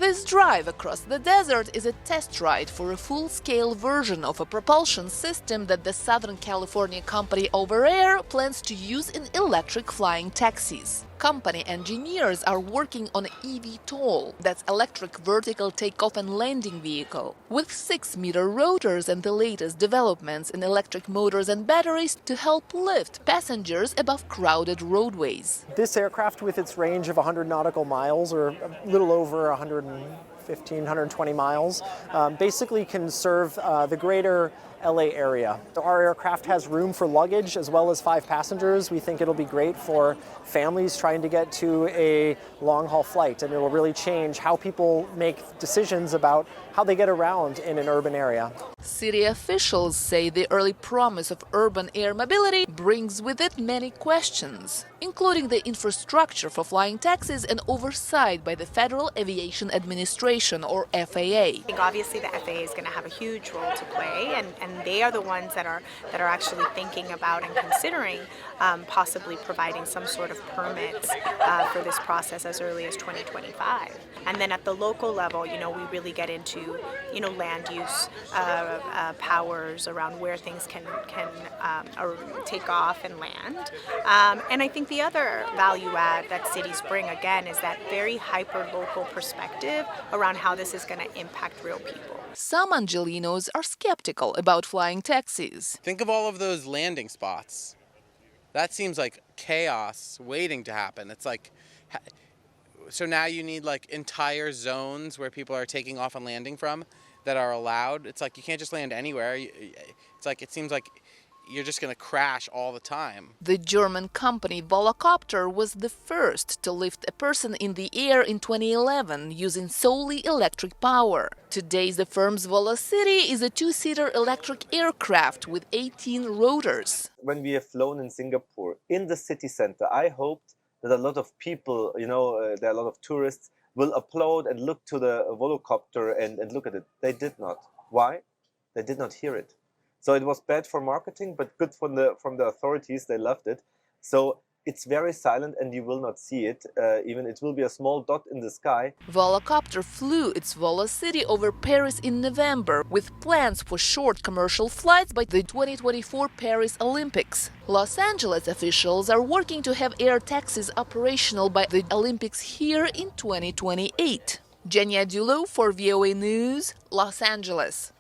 This drive across the desert is a test ride for a full-scale version of a propulsion system that the Southern California company Overair plans to use in electric flying taxis. Company engineers are working on eVTOL, that's electric vertical takeoff and landing vehicle, with 6-meter rotors and the latest developments in electric motors and batteries to help lift passengers above crowded roadways. This aircraft, with its range of 100 nautical miles, or a little over 115, 120 miles, basically can serve the greater LA area. Our aircraft has room for luggage as well as 5 passengers. We think it'll be great for families trying to get to a long-haul flight, and it will really change how people make decisions about how they get around in an urban area. City officials say the early promise of urban air mobility brings with it many questions, including the infrastructure for flying taxis and oversight by the Federal Aviation Administration, or FAA. I think obviously the FAA is going to have a huge role to play, and they are the ones that are actually thinking about and considering possibly providing some sort of permits for this process as early as 2025. And then at the local level, we really get into, land use powers around where things can take off and land. And I think the other value add that cities bring, again, is that very hyper-local perspective around how this is going to impact real people. Some Angelenos are skeptical about flying taxis. Think of all of those landing spots. That seems like chaos waiting to happen. It's like, so now you need like entire zones where people are taking off and landing from that are allowed. It's like you can't just land anywhere. It's like, it seems like you're just going to crash all the time. The German company Volocopter was the first to lift a person in the air in 2011 using solely electric power. Today, the firm's Volocity is a 2-seater electric aircraft with 18 rotors. When we have flown in Singapore, in the city center, I hoped that a lot of people, there are a lot of tourists, will applaud and look to the Volocopter and look at it. They did not. Why? They did not hear it. So it was bad for marketing, but good from the authorities. They loved it. So it's very silent, and you will not see it. Even it will be a small dot in the sky. Volocopter flew its Volocity over Paris in November, with plans for short commercial flights by the 2024 Paris Olympics. Los Angeles officials are working to have air taxis operational by the Olympics here in 2028. Genia Dulo for VOA News, Los Angeles.